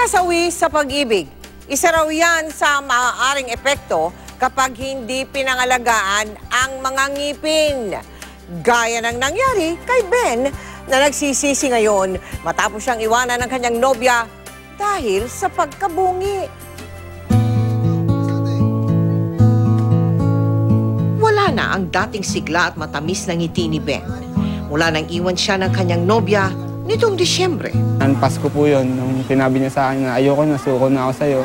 Pinasawi sa pag-ibig. Isa raw yan sa maaaring epekto kapag hindi pinangalagaan ang mga ngipin. Gaya ng nangyari kay Ben na nagsisisi ngayon matapos siyang iwanan ng kanyang nobya dahil sa pagkabungi. Wala na ang dating sigla at matamis na ngiti ni Ben. Mula nang iwan siya ng kanyang nobya nitong Disyembre. Pasko po yun, nung sinabi niya sa akin na ayoko na, suko na ako sa'yo.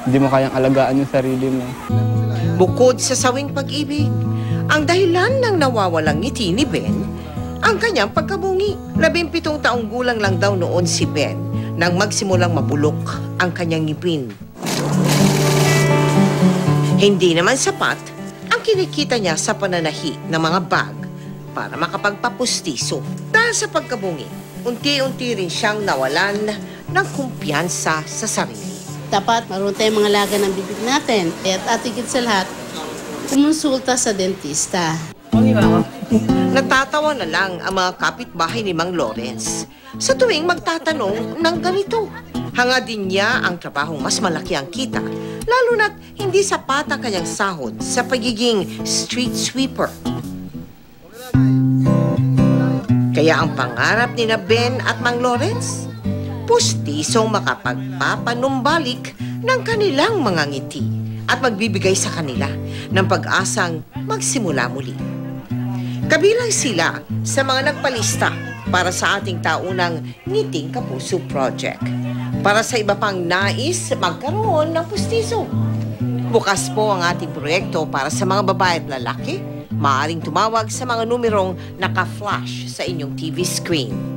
Hindi mo kayang alagaan yung sarili mo. Bukod sa sawing pag-ibig, ang dahilan ng nawawalang ngiti ni Ben, ang kanyang pagkabungi. 17 taong gulang lang daw noon si Ben nang magsimulang mabulok ang kanyang ngipin. Hindi naman sapat ang kinikita niya sa pananahi ng mga bag para makapagpapustiso. Dahil sa pagkabungi, unti-unti rin siyang nawalan ng kumpiyansa sa sarili. Dapat marunong tayong mga laga ng bibig natin. At atigit sa lahat, kumonsulta sa dentista. Natatawa na lang ang mga kapitbahay ni Mang Lawrence sa tuwing magtatanong ng ganito. Hanga din niya ang trabahong mas malaki ang kita, lalo na't hindi sapat ang kanyang sahod sa pagiging street sweeper. Kaya ang pangarap ni na Ben at Mang Lawrence, pustisong makapagpapanumbalik ng kanilang mga ngiti at magbibigay sa kanila ng pag-asang magsimula muli. Kabilang sila sa mga nagpalista para sa ating taunang Ngiting Kapuso Project. Para sa iba pang nais magkaroon ng pustiso. Bukas po ang ating proyekto para sa mga babae at lalaki. Maaaring tumawag sa mga numerong naka-flash sa inyong TV screen.